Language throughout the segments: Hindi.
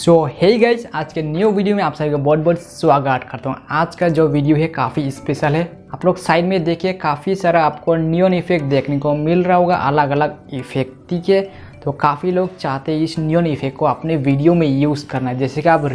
सो हे गाइस, आज के न्यू वीडियो में आप सभी का बहुत बहुत स्वागत करता हूँ। आज का जो वीडियो है काफ़ी स्पेशल है। आप लोग साइड में देखिए, काफ़ी सारा आपको नियॉन इफेक्ट देखने को मिल रहा होगा, अलग अलग इफेक्ट। ठीक है, तो काफ़ी लोग चाहते हैं इस नियॉन इफेक्ट को अपने वीडियो में यूज़ करना है। जैसे कि आप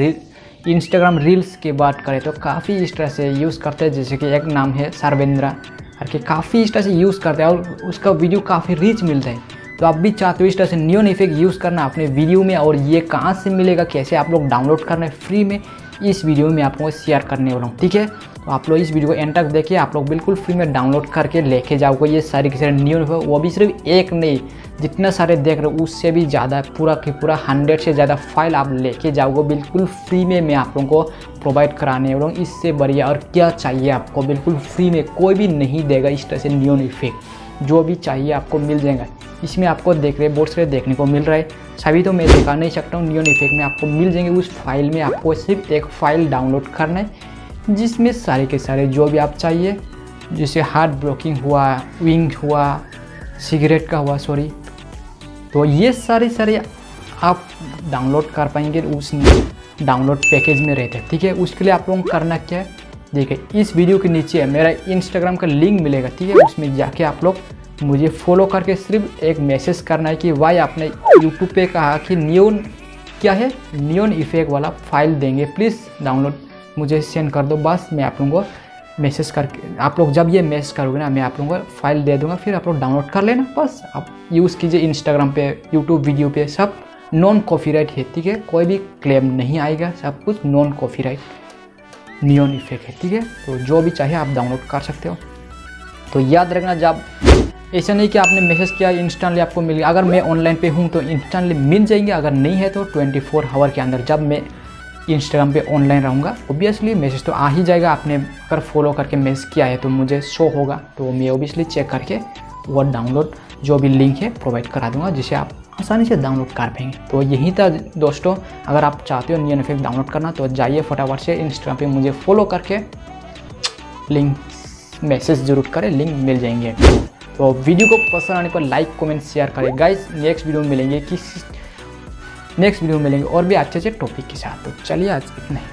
इंस्टाग्राम रील्स की बात करें तो काफ़ी इस तरह से यूज़ करते हैं। जैसे कि एक नाम है सर्वेंद्रा करके, काफ़ी इस तरह से यूज़ करते हैं और उसका वीडियो काफ़ी रीच मिलता है। तो आप भी चाहते हो इस तरह से नियॉन इफेक्ट यूज़ करना अपने वीडियो में, और ये कहाँ से मिलेगा, कैसे आप लोग डाउनलोड करना है फ्री में, इस वीडियो में आपको शेयर करने वाला हूँ। ठीक है, तो आप लोग इस वीडियो को एंड तक देखिए। आप लोग बिल्कुल फ्री में डाउनलोड करके लेके जाओगे ये सारी के सारे नियॉन इफेक्ट। वो भी सिर्फ एक नहीं, जितना सारे देख रहे हो उससे भी ज़्यादा, पूरा के पूरा 100 से ज़्यादा फाइल आप लेके जाओगे बिल्कुल फ्री में। मैं आप लोगों को प्रोवाइड कराने वाला हूँ। इससे बढ़िया और क्या चाहिए आपको, बिल्कुल फ्री में, कोई भी नहीं देगा इस तरह से नियॉन इफेक्ट। जो भी चाहिए आपको मिल जाएगा। इसमें आपको देख रहे बहुत सारे देखने को मिल रहा है, सभी तो मैं दिखा नहीं सकता हूँ। नियॉन इफेक्ट में आपको मिल जाएंगे। उस फाइल में आपको सिर्फ एक फ़ाइल डाउनलोड करना है जिसमें सारे के सारे जो भी आप चाहिए, जैसे हार्ट ब्लॉकिंग हुआ, विंग हुआ, सिगरेट का हुआ, सॉरी, तो ये सारे आप डाउनलोड कर पाएंगे उस डाउनलोड पैकेज में रहते हैं। ठीक है, उसके लिए आप लोगों को करना क्या है, देखिए इस वीडियो के नीचे मेरा इंस्टाग्राम का लिंक मिलेगा। ठीक है, उसमें जाके आप लोग मुझे फॉलो करके सिर्फ एक मैसेज करना है कि भाई आपने यूट्यूब पे कहा कि नियॉन क्या है, नियॉन इफेक्ट वाला फाइल देंगे, प्लीज़ डाउनलोड मुझे सेंड कर दो। बस मैं आप लोगों को मैसेज करके, आप लोग जब ये मैसेज करोगे ना, मैं आप लोगों को फाइल दे दूँगा, फिर आप लोग डाउनलोड कर लेना। बस आप यूज़ कीजिए इंस्टाग्राम पे, यूट्यूब वीडियो पे, सब नॉन कॉपीराइट है। ठीक है, कोई भी क्लेम नहीं आएगा, सब कुछ नॉन कॉपीराइट नियॉन इफेक्ट है। ठीक है, तो जो भी चाहिए आप डाउनलोड कर सकते हो। तो याद रखना, जब ऐसा नहीं कि आपने मैसेज किया इंस्टेंटली आपको मिल गया। अगर मैं ऑनलाइन पे हूँ तो इंस्टेंटली मिल जाएंगे, अगर नहीं है तो 24 आवर के अंदर, जब मैं इंस्टाग्राम पे ऑनलाइन रहूँगा ओबियसली मैसेज तो आ ही जाएगा। आपने अगर फॉलो करके मैसेज किया है तो मुझे शो होगा, तो मैं ओबियसली चेक करके वो डाउनलोड जो भी लिंक है प्रोवाइड करा दूँगा, जिसे आप आसानी से डाउनलोड कर पाएंगे। तो यही था दोस्तों, अगर आप चाहते हो नियॉन इफेक्ट डाउनलोड करना तो जाइए फटाफट से इंस्टाग्राम पे मुझे फॉलो करके लिंक मैसेज जरूर करें, लिंक मिल जाएंगे। तो वीडियो को पसंद आने पर लाइक कमेंट शेयर करें गाइस। नेक्स्ट वीडियो में मिलेंगे और भी अच्छे अच्छे टॉपिक के साथ। तो चलिए आज इतना ही।